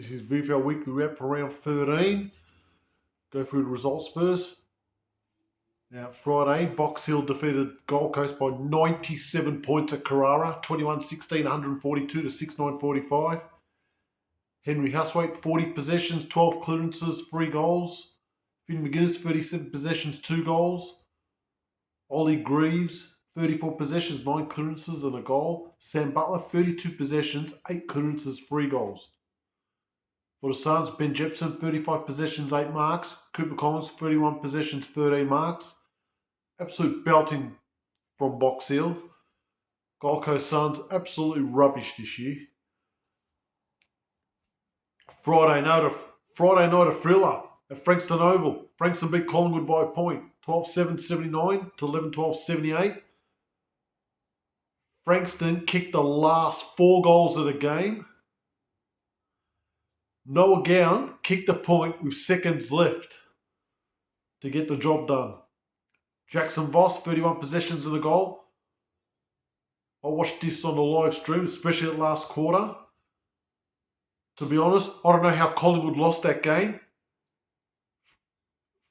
This is VFL Weekly Wrap for round 13. Go through the results first. Now, Friday, Box Hill defeated Gold Coast by 97 points at Carrara, 21-16, 142 to 6-9-45. Henry Huswaite, 40 possessions, 12 clearances, 3 goals. Finn McGuinness, 37 possessions, 2 goals. Ollie Greaves, 34 possessions, 9 clearances and a goal. Sam Butler, 32 possessions, 8 clearances, 3 goals. For the Suns, Ben Jepson, 35 possessions, 8 marks. Cooper Collins, 31 possessions, 13 marks. Absolute belting from Box Hill. Gold Coast Suns, absolutely rubbish this year. Friday night a thriller at Frankston Oval. Frankston beat Collingwood by a point, 12-7-79 to 11-12-78. Frankston kicked the last 4 goals of the game. Noah Gowan kicked a point with seconds left to get the job done. Jackson Voss, 31 possessions and a goal. I watched this on the live stream, especially at last quarter. To be honest, I don't know how Collingwood lost that game.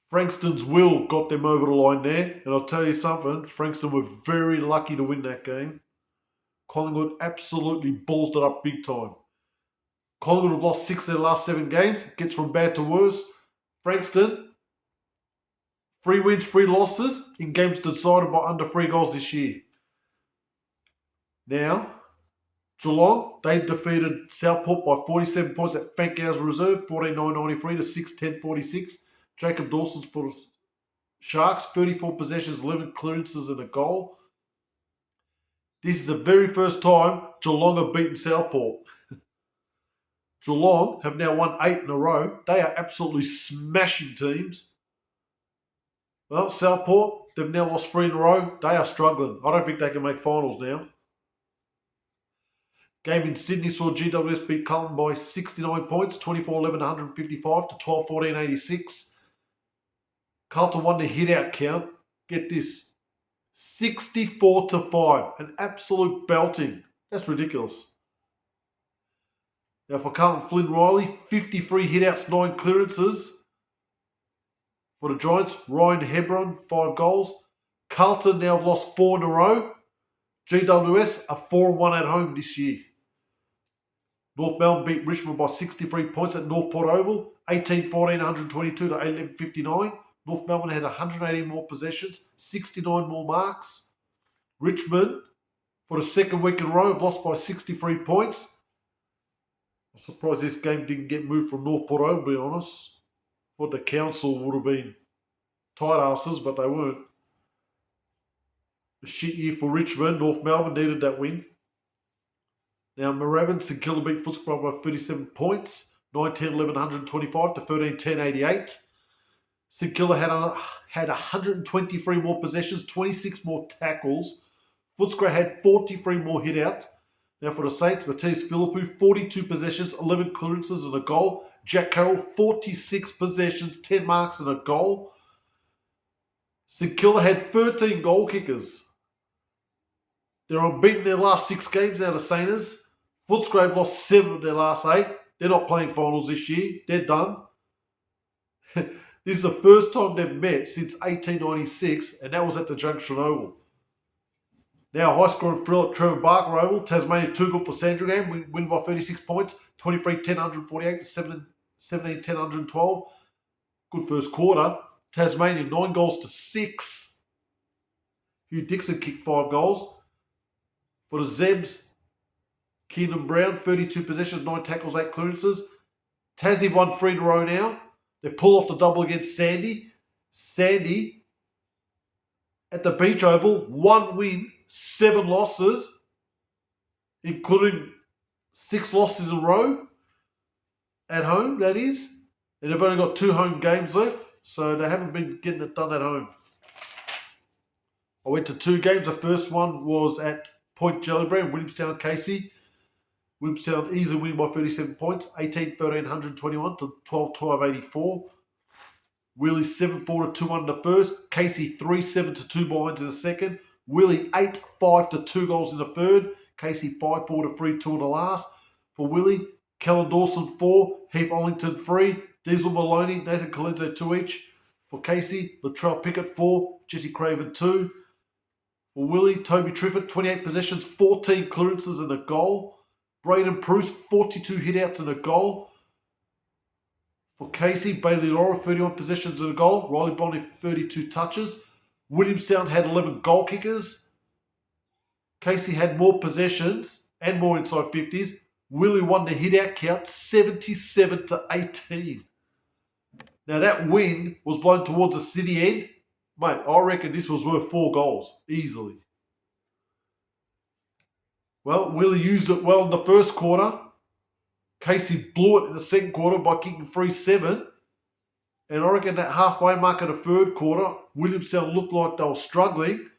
Frankston's will got them over the line there. And I'll tell you something, Frankston were very lucky to win that game. Collingwood absolutely ballsed it up big time. Collingwood have lost 6 of their last 7 games. Gets from bad to worse. Frankston, 3 wins, 3 losses in games decided by under 3 goals this year. Now, Geelong, they defeated Southport by 47 points at Fankhouse Reserve, 14-9-93 to 6-10-46. Jacob Dawson's for the Sharks, 34 possessions, 11 clearances and a goal. This is the very first time Geelong have beaten Southport. Geelong have now won 8 in a row. They are absolutely smashing teams. Well, Southport, they've now lost 3 in a row. They are struggling. I don't think they can make finals now. Game in Sydney saw GWS beat Carlton by 69 points, 24-11, 155 to 12-14, 86. Carlton won the hit-out count. Get this, 64-5. An absolute belting. That's ridiculous. Now for Carlton, Flynn Riley, 53 hit-outs, 9 clearances. For the Giants, Ryan Hebron, 5 goals. Carlton now have lost 4 in a row. GWS are 4-1 at home this year. North Melbourne beat Richmond by 63 points at Northport Oval, 18-14, 122 to 11-59. North Melbourne had 118 more possessions, 69 more marks. Richmond, for the second week in a row, have lost by 63 points. I'm surprised this game didn't get moved from Northport Oval, to be honest. Thought the council would have been tight asses, but they weren't. A shit year for Richmond. North Melbourne needed that win. Now, Moorabbin, St Kilda beat Footscray by 37 points, 9-10-11, 125 to 13-10, 88. St Kilda had 123 more possessions, 26 more tackles. Footscray had 43 more hit-outs. Now for the Saints, Matthias Philippou, 42 possessions, 11 clearances and a goal. Jack Carroll, 46 possessions, 10 marks and a goal. St Kilda had 13 goal kickers. They're unbeaten their last 6 games now, the Saints. Footscray lost 7 of their last 8. They're not playing finals this year. They're done. This is the first time they've met since 1896, and that was at the Junction Oval. Now, high-scoring thrill at Trevor Barker Oval. Tasmania 2 good for Sandringham. Win by 36 points. 23-10, 148 to 17-10, 112. Good first quarter. Tasmania 9 goals to 6. Hugh Dixon kicked 5 goals. For the Zebs, Keenan Brown, 32 possessions, 9 tackles, 8 clearances. Tassie won 3 in a row now. They pull off the double against Sandy. Sandy, at the Beach Oval, 1 win, 7 losses, including 6 losses in a row. At home, that is. And they've only got 2 home games left, so they haven't been getting it done at home. I went to 2 games. The first one was at Point Gellibrand, Williamstown, Casey. Williamstown easily winning by 37 points, 18-13, 121 to 12-12, 84. Willie 7-4 to 2-1 in the first. Casey 3-7 to 2 behinds in the second. Willie 8-5 to 2 goals in the third. Casey 5-4 to 3-2 in the last. For Willie, Kellen Dawson 4, Heath Ollington 3, Diesel Maloney, Nathan Colenso 2 each. For Casey, Latrell Pickett 4, Jesse Craven 2. For Willie, Toby Triffett 28 possessions, 14 clearances and a goal. Braden Bruce 42 hitouts and a goal. For Casey, Bailey Laura 31 possessions and a goal. Riley Bonnie 32 touches. Williamstown had 11 goal kickers. Casey had more possessions and more inside 50s. Willie won the hit-out count 77-18. Now that wind was blown towards the city end. Mate, I reckon this was worth 4 goals, easily. Well, Willie used it well in the first quarter. Casey blew it in the second quarter by kicking 3-7. And I reckon that halfway mark of the third quarter, Williamstown looked like they were struggling.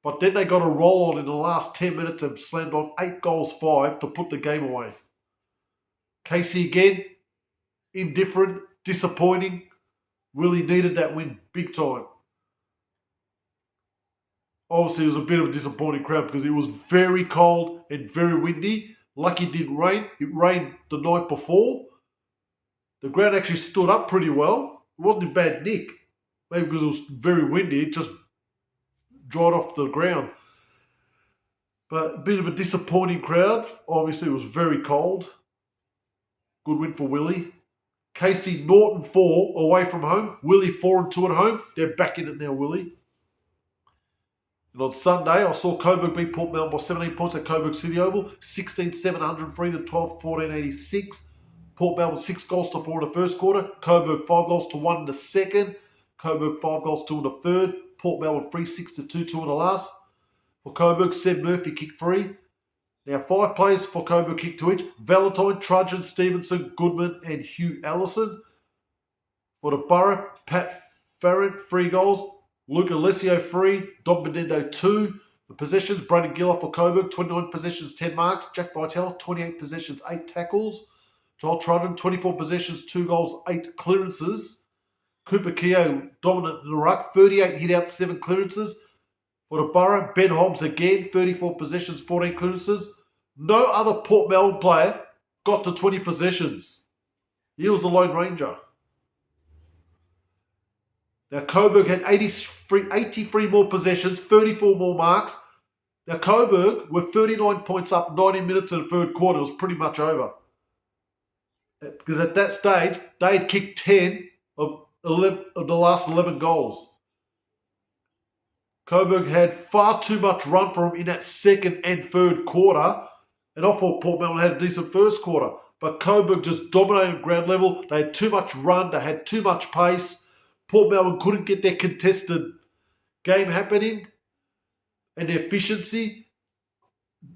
But then they got a roll on in the last 10 minutes and slammed on 8 goals 5 to put the game away. Casey again, indifferent, disappointing. Willie needed that win big time. Obviously, it was a bit of a disappointing crowd because it was very cold and very windy. Lucky it didn't rain. It rained the night before. The ground actually stood up pretty well. It wasn't in bad nick. Maybe because it was very windy, it just dried off the ground. But a bit of a disappointing crowd. Obviously, it was very cold. Good win for Willie. Casey Norton 4 away from home. Willie 4-2 at home. They're back in it now, Willie. And on Sunday, I saw Coburg beat Port Melbourne by 17 points at Coburg City Oval. 16-703 to 12-14-86. Port Melbourne 6 goals to 4 in the first quarter. Coburg 5 goals to 1 in the second. Coburg 5 goals to 2 in the third. Port Melbourne 3-6 to 2-2 in the last. For Coburg, Seb Murphy kicked 3. Now 5 players for Coburg kicked 2 each. Valentine, Trudgeon, Stevenson, Goodman and Hugh Allison. For the Borough, Pat Farrant 3 goals. Luke Alessio 3. Dom Benendo 2. The possessions, Brandon Giller for Coburg, 29 possessions, 10 marks. Jack Vitale, 28 possessions, 8 tackles. Joel Trudgeon, 24 possessions, 2 goals, 8 clearances. Cooper Keogh, dominant in the ruck, 38 hit-outs, 7 clearances. For the Borough, Ben Hobbs again, 34 possessions, 14 clearances. No other Port Melbourne player got to 20 possessions. He was the Lone Ranger. Now Coburg had 83 more possessions, 34 more marks. Now Coburg were 39 points up, 90 minutes in the third quarter. It was pretty much over. Because at that stage, they had kicked 10 of the last 11 goals. Coburg had far too much run for them in that second and third quarter. And I thought Port Melbourne had a decent first quarter. But Coburg just dominated ground level. They had too much run. They had too much pace. Port Melbourne couldn't get their contested game happening. And their efficiency.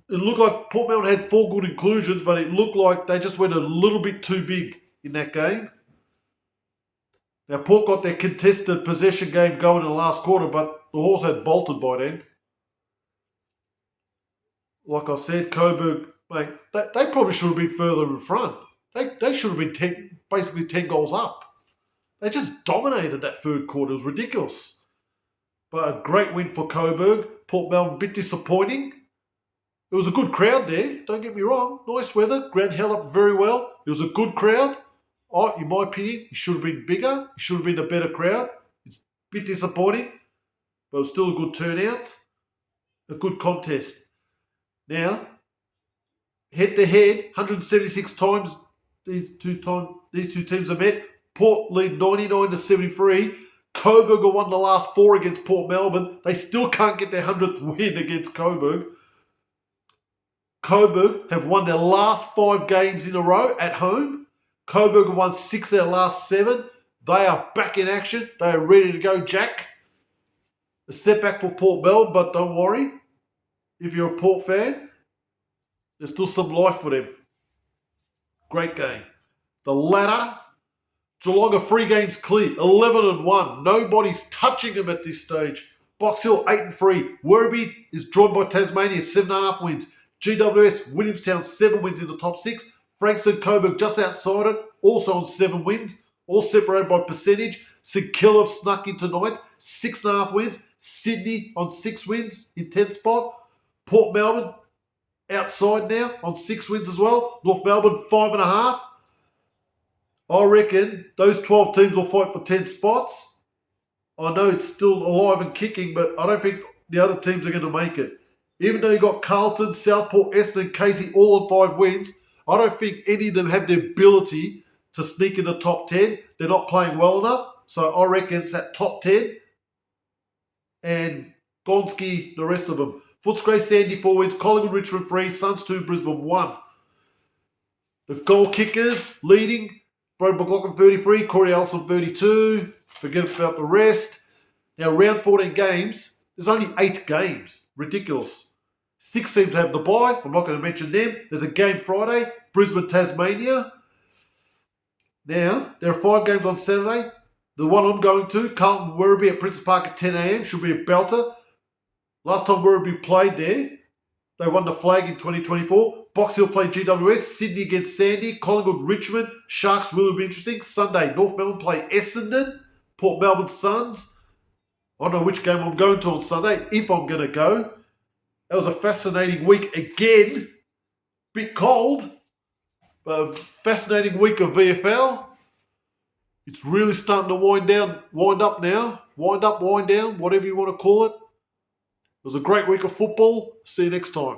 It looked like Port Melbourne had 4 good inclusions, but it looked like they just went a little bit too big in that game. Now, Port got their contested possession game going in the last quarter, but the Horse had bolted by then. Like I said, Coburg, mate, they probably should have been further in front. They should have been basically 10 goals up. They just dominated that third quarter. It was ridiculous. But a great win for Coburg. Port Melbourne, a bit disappointing. It was a good crowd there, don't get me wrong. Nice weather, ground held up very well. It was a good crowd. In my opinion, it should have been bigger. It should have been a better crowd. It's a bit disappointing, but it was still a good turnout. A good contest. Now, head-to-head, 176 times these two teams have met. Port lead 99-73. Coburg have won the last 4 against Port Melbourne. They still can't get their 100th win against Coburg. Coburg have won their last 5 games in a row at home. Coburg have won 6 of their last 7. They are back in action. They are ready to go, Jack. A setback for Port Melbourne, but don't worry. If you're a Port fan, there's still some life for them. Great game. The ladder, Geelong are 3 games clear, 11-1. Nobody's touching them at this stage. Box Hill 8-3. Werribee is joined by Tasmania, 7.5 wins. GWS, Williamstown, 7 wins in the top 6. Frankston, Coburg just outside it, also on 7 wins, all separated by percentage. St Kilda snuck into 9th, 6.5 wins. Sydney on 6 wins in 10th spot. Port Melbourne outside now on 6 wins as well. North Melbourne 5.5. I reckon those 12 teams will fight for 10 spots. I know it's still alive and kicking, but I don't think the other teams are going to make it. Even though you got Carlton, Southport, Essendon, Casey all on 5 wins, I don't think any of them have the ability to sneak in the top 10. They're not playing well enough. So I reckon it's at top 10. And Gonski, the rest of them. Footscray, Sandy 4 wins, Collingwood, Richmond 3, Suns 2, Brisbane 1. The goal kickers leading, Brody McLaughlin 33, Corey Ellison 32. Forget about the rest. Now, round 14 games, there's only 8 games. Ridiculous. 6 teams have the bye. I'm not going to mention them. There's a game Friday, Brisbane, Tasmania. Now, there are 5 games on Saturday. The one I'm going to, Carlton Werribee at Princes Park at 10 a.m. should be a belter. Last time Werribee played there, they won the flag in 2024. Box Hill played GWS. Sydney against Sandy. Collingwood, Richmond. Sharks will be interesting. Sunday, North Melbourne play Essendon. Port Melbourne Suns. I don't know which game I'm going to on Sunday, if I'm going to go. That was a fascinating week again. Bit cold. But fascinating week of VFL. It's really starting to wind up now. Wind up, wind down, whatever you want to call it. It was a great week of football. See you next time.